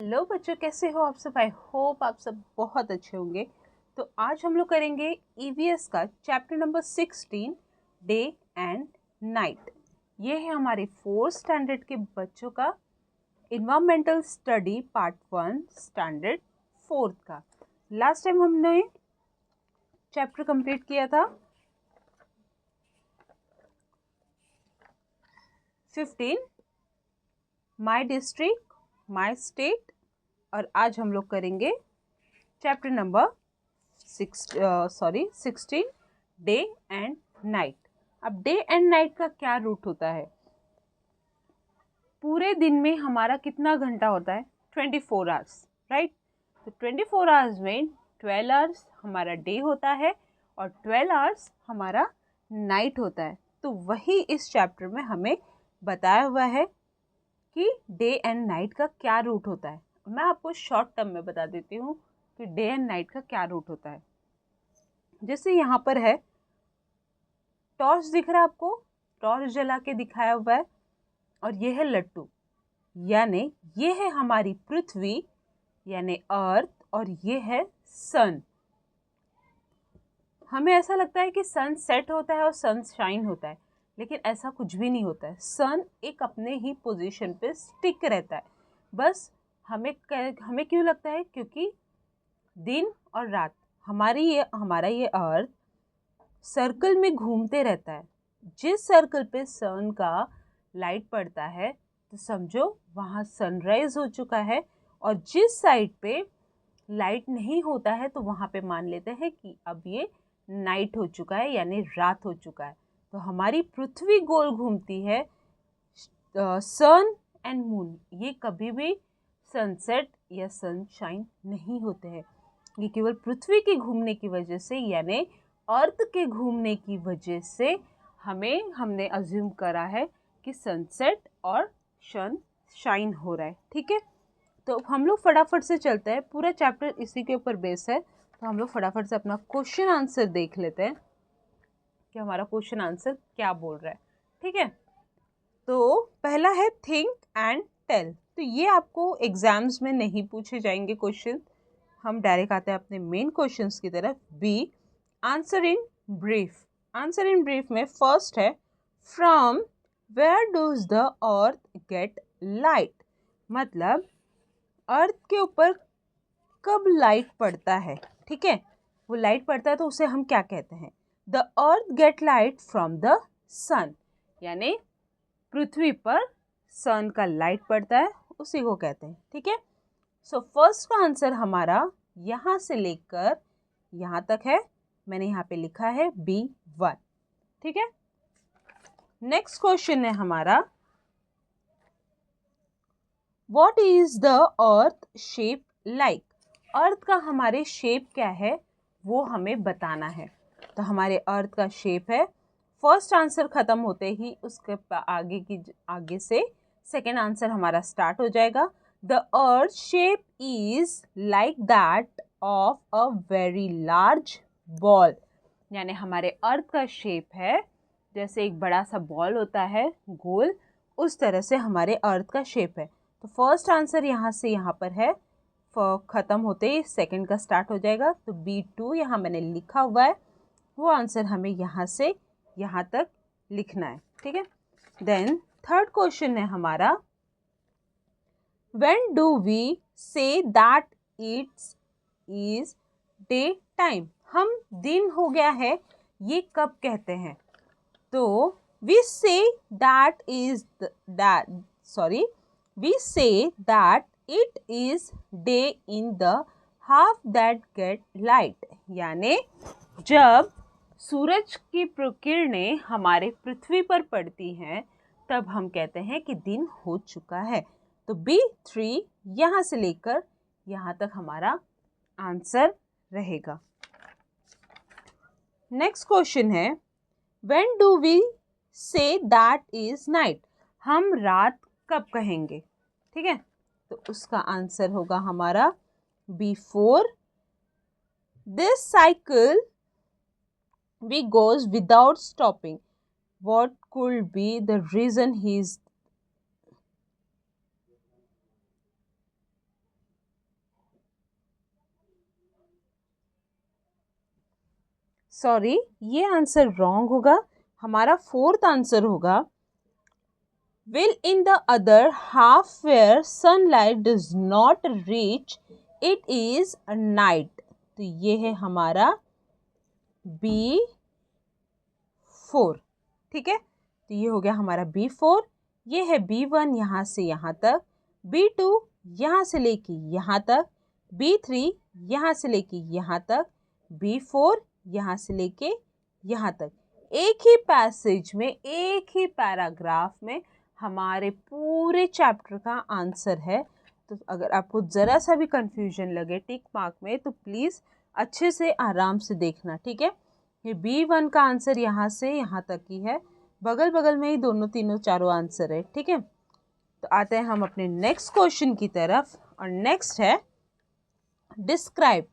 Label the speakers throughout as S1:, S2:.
S1: Hello बच्चों, कैसे हो आप सब। आई होप आप सब बहुत अच्छे होंगे। तो आज हम लोग करेंगे ईवीएस का chapter number 16 day and night. ये है हमारे 4th स्टैंडर्ड के बच्चों का environmental study part 1 standard 4th का। लास्ट टाइम हमने चैप्टर कंप्लीट किया था 15 माय डिस्ट्रिक्ट माय स्टेट, और आज हम लोग करेंगे chapter number 16 day and night. अब डे एंड नाइट का क्या रूट होता है? पूरे दिन में हमारा कितना घंटा होता है? 24 आवर्स, राइट। तो 24 आवर्स में 12 आवर्स हमारा डे होता है और 12 आवर्स हमारा नाइट होता है। तो वही इस चैप्टर में हमें बताया हुआ है कि डे एंड नाइट का क्या रूट होता है। मैं आपको शॉर्ट टर्म में बता देती हूँ कि डे एंड नाइट का क्या रूट होता है। जैसे यहाँ पर है, टॉर्च दिख रहा है आपको, टॉर्च जला के दिखाया हुआ है, और ये है लट्टू, यानी ये है हमारी पृथ्वी यानी अर्थ, और ये है सन। हमें ऐसा लगता है कि सन सेट होता है और सन शाइन होता है, लेकिन ऐसा कुछ भी नहीं होता है। सन एक अपने ही पोजीशन पे स्टिक रहता है। बस हमें क्यों लगता है? क्योंकि दिन और रात, हमारा ये अर्थ सर्कल में घूमते रहता है। जिस सर्कल पे सन का लाइट पड़ता है तो समझो वहाँ सनराइज हो चुका है, और जिस साइड पे लाइट नहीं होता है तो वहाँ पे मान लेते हैं कि अब ये नाइट हो चुका है, यानी रात हो चुका है। तो हमारी पृथ्वी गोल घूमती है। सन एंड मून ये कभी भी सनसेट या सनशाइन नहीं होते हैं। ये केवल पृथ्वी के घूमने की वजह से, यानी अर्थ के घूमने की वजह से हमने अज्यूम करा है कि सनसेट और सन शाइन हो रहा है। ठीक है, तो हम लोग फटाफट से चलते हैं, पूरा चैप्टर इसी के ऊपर बेस है। तो हम लोग फटाफट से अपना क्वेश्चन आंसर देख लेते हैं कि हमारा क्वेश्चन आंसर क्या बोल रहा है। ठीक है, तो पहला है थिंक एंड टेल। तो ये आपको एग्जाम्स में नहीं पूछे जाएंगे क्वेश्चन। हम डायरेक्ट आते हैं अपने मेन क्वेश्चंस की तरफ। B, answer in brief. Answer in brief में फर्स्ट है from where does the earth get light. मतलब अर्थ के ऊपर कब लाइट पड़ता है। ठीक है, वो लाइट पड़ता है तो उसे हम क्या कहते हैं? The earth get light from the sun, यानी पृथ्वी पर सन का लाइट पड़ता है, उसी को कहते हैं। ठीक है, सो फर्स्ट का आंसर हमारा यहाँ से लेकर यहाँ तक है। मैंने यहाँ पे लिखा है B1। ठीक है, नेक्स्ट क्वेश्चन है हमारा, what is the earth shape like. Earth का हमारे शेप क्या है वो हमें बताना है। तो हमारे अर्थ का शेप है, फर्स्ट आंसर खत्म होते ही उसके आगे से सेकेंड आंसर हमारा स्टार्ट हो जाएगा। The earth shape is like that of a very large ball. यानी हमारे अर्थ का शेप है जैसे एक बड़ा सा बॉल होता है गोल, उस तरह से हमारे अर्थ का शेप है। तो फर्स्ट आंसर यहाँ से यहाँ पर है, ख़त्म होते ही सेकंड का स्टार्ट हो जाएगा। तो B2 यहाँ मैंने लिखा हुआ है, वो आंसर हमें यहाँ से यहाँ तक लिखना है। ठीक है, देन थर्ड क्वेश्चन है हमारा, when do we say that it's is day time. हम दिन हो गया है ये कब कहते हैं? तो we say that it is day in the half that get light। यानी जब सूरज की किरणें हमारे पृथ्वी पर पड़ती हैं तब हम कहते हैं कि दिन हो चुका है। तो B3 यहाँ से लेकर यहाँ तक हमारा आंसर रहेगा। नेक्स्ट क्वेश्चन है, When do we say that is night? हम रात कब कहेंगे? ठीक है, तो उसका आंसर होगा हमारा B4। This cycle we goes without stopping. What could be the reason he is? Sorry, ये आंसर रॉन्ग होगा। हमारा फोर्थ आंसर होगा will in the other half where sunlight does not reach it is a night। तो ये है हमारा B4। ठीक है, तो ये हो गया हमारा B4। ये है B1 यहाँ से यहाँ तक, B2 यहाँ से लेके यहाँ तक, B3 यहाँ से लेके यहाँ तक, B4 यहाँ से लेके यहाँ तक। एक ही पैसेज में, एक ही पैराग्राफ में हमारे पूरे चैप्टर का आंसर है। तो अगर आपको ज़रा सा भी कंफ्यूजन लगे टिक मार्क में तो प्लीज़ अच्छे से आराम से देखना। ठीक है, ये B1 का आंसर यहाँ से यहाँ तक ही है, बगल बगल में ही दोनों तीनों चारों आंसर है। ठीक है, तो आते हैं हम अपने नेक्स्ट क्वेश्चन की तरफ, और नेक्स्ट है डिस्क्राइब।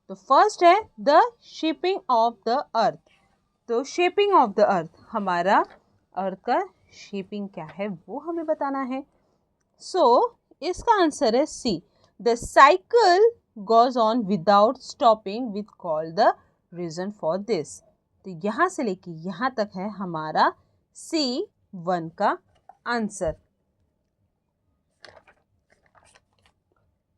S1: तो फर्स्ट है द शेपिंग ऑफ द अर्थ। तो शेपिंग ऑफ द अर्थ, हमारा अर्थ का शेपिंग क्या है वो हमें बताना है। सो इसका आंसर है C, the cycle goes on without stopping with call the reason for this. तो यहाँ से लेके यहाँ तक है हमारा C1 का answer.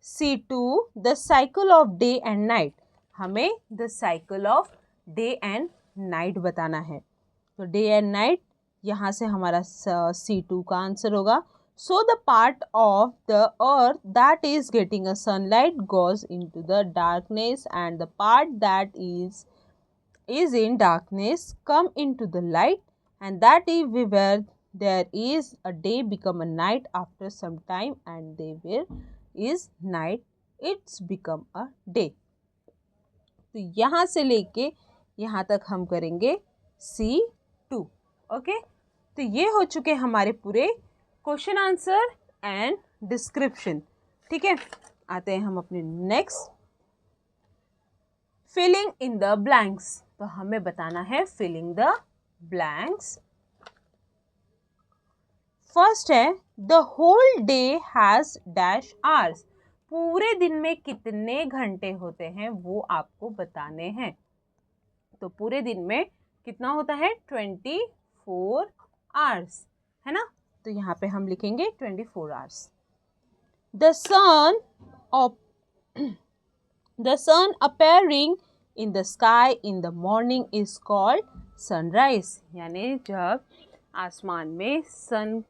S1: C2 the cycle of day and night, हमें the cycle of day and night बताना है। तो डे एंड नाइट यहाँ से हमारा C2 का आंसर होगा। So the part of the earth that is getting a sunlight goes into the darkness and the part that is in darkness come into the light, and that is where there is a day become a night after some time, and they where is night it's become a day। तो यहाँ से लेके यहाँ तक हम करेंगे C2। Okay, तो ये हो चुके हमारे पूरे क्वेश्चन आंसर एंड डिस्क्रिप्शन। ठीक है, आते हैं हम अपने next filling in the blanks. तो हमें बताना है फिलिंग द ब्लैंक्स। फर्स्ट है the whole day has dash hours. पूरे दिन में कितने घंटे होते हैं वो आपको बताने हैं। तो पूरे दिन में कितना होता है 24 आवर्स, है ना। तो यहाँ पे हम लिखेंगे 24 hours. The sun appearing in the sky in the morning is called sunrise। यानी जब आसमान में सन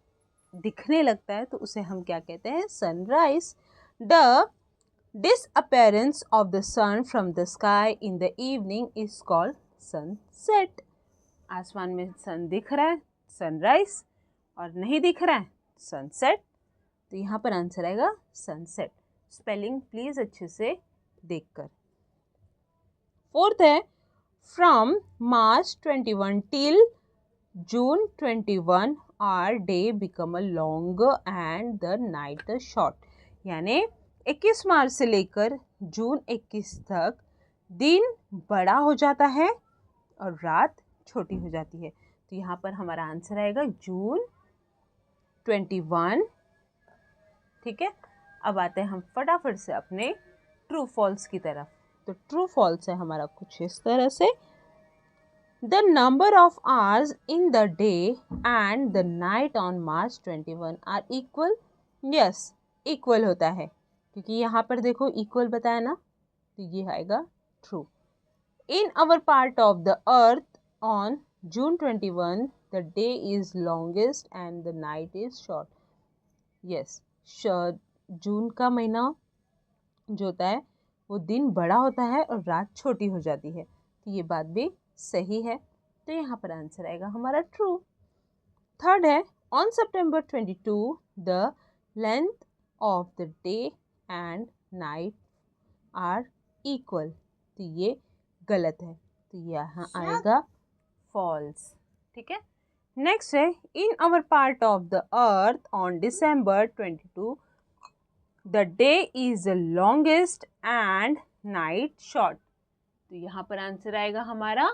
S1: दिखने लगता है तो उसे हम क्या कहते हैं, sunrise. The disappearance of the sun from the sky in the evening is called sunset। आसमान में सन दिख रहा है सनराइज, और नहीं दिख रहा है सनसेट। तो यहाँ पर आंसर आएगा सनसेट। स्पेलिंग प्लीज़ अच्छे से देखकर। फोर्थ है from March 21 till June 21 our day become a longer and the night a short. यानी 21 मार्च से लेकर जून 21 तक दिन बड़ा हो जाता है और रात छोटी हो जाती है। तो यहाँ पर हमारा आंसर आएगा जून 21। ठीक है, अब आते हैं हम फटाफट से अपने ट्रू फॉल्स की तरफ। तो ट्रू फॉल्स है हमारा कुछ इस तरह से, the number of hours in the day and the night on March 21 are equal. Yes, equal होता है, क्योंकि यहाँ पर देखो इक्वल बताया ना, तो ये आएगा true. In our part of the earth on June 21 the day is longest and the night is short. Yes, जून का महीना जो होता है वो दिन बड़ा होता है और रात छोटी हो जाती है। तो ये बात भी सही है, तो यहाँ पर आंसर आएगा हमारा ट्रू। थर्ड है on September 22 the length of the day and night are equal. तो ये गलत है, तो यहाँ आएगा फॉल्स। ठीक है, नेक्स्ट है in our part of the earth on December 22 the day is the longest and night short. तो यहाँ पर आंसर आएगा हमारा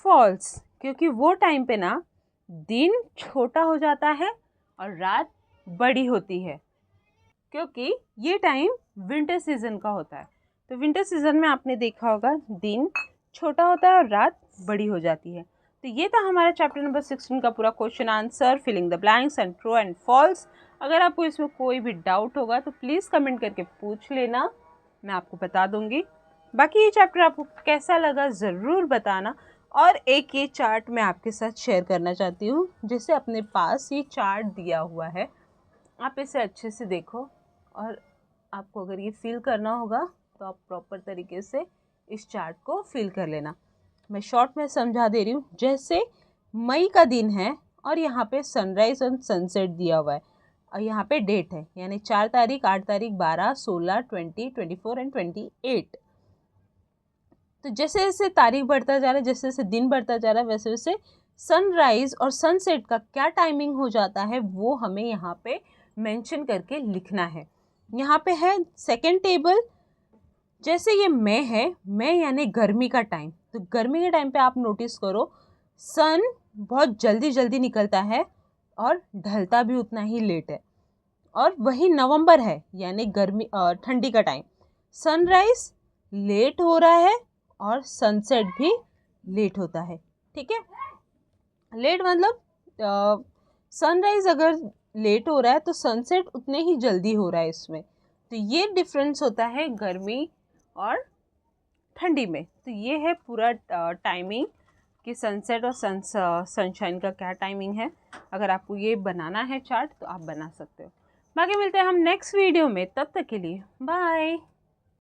S1: फॉल्स, क्योंकि वो टाइम पे ना दिन छोटा हो जाता है और रात बड़ी होती है, क्योंकि ये टाइम विंटर सीजन का होता है। तो विंटर सीजन में आपने देखा होगा दिन छोटा होता है और रात बड़ी हो जाती है। तो ये था हमारा चैप्टर नंबर 16 का पूरा question answer, filling the blanks and true and false. अगर आपको इसमें कोई भी डाउट होगा तो प्लीज़ कमेंट करके पूछ लेना, मैं आपको बता दूंगी। बाकी ये चैप्टर आपको कैसा लगा ज़रूर बताना। और एक ये चार्ट मैं आपके साथ शेयर करना चाहती हूँ, जिसे अपने पास ये चार्ट दिया हुआ है, आप इसे अच्छे से देखो और आपको अगर ये फील करना होगा तो आप प्रॉपर तरीके से इस चार्ट को फील कर लेना। मैं शॉर्ट में समझा दे रही हूँ। जैसे मई का दिन है और यहाँ पे सनराइज़ और सनसेट दिया हुआ है और यहाँ पे डेट है, यानी 4 तारीख, 8 तारीख, 12, 16, 20, 24 एंड 28। तो जैसे जैसे तारीख बढ़ता जा रहा है, जैसे जैसे दिन बढ़ता जा रहा है, वैसे वैसे सनराइज़ और सनसेट का क्या टाइमिंग हो जाता है वो हमें यहाँ पे मेंशन करके लिखना है। यहाँ पे है सेकेंड टेबल। जैसे ये मई है, मई यानी गर्मी का टाइम, तो गर्मी के टाइम पे आप नोटिस करो सन बहुत जल्दी जल्दी निकलता है और ढलता भी उतना ही लेट है। और वही नवंबर है, यानी गर्मी ठंडी का टाइम, सनराइज लेट हो रहा है और सनसेट भी लेट होता है। ठीक है, लेट मतलब सनराइज अगर लेट हो रहा है तो सनसेट उतने ही जल्दी हो रहा है इसमें। तो ये डिफरेंस होता है गर्मी और ठंडी में। तो ये है पूरा टाइमिंग कि सनसेट और सनशाइन का क्या टाइमिंग है। अगर आपको ये बनाना है चार्ट तो आप बना सकते हो। बाकी मिलते हैं हम नेक्स्ट वीडियो में, तब तक के लिए बाय।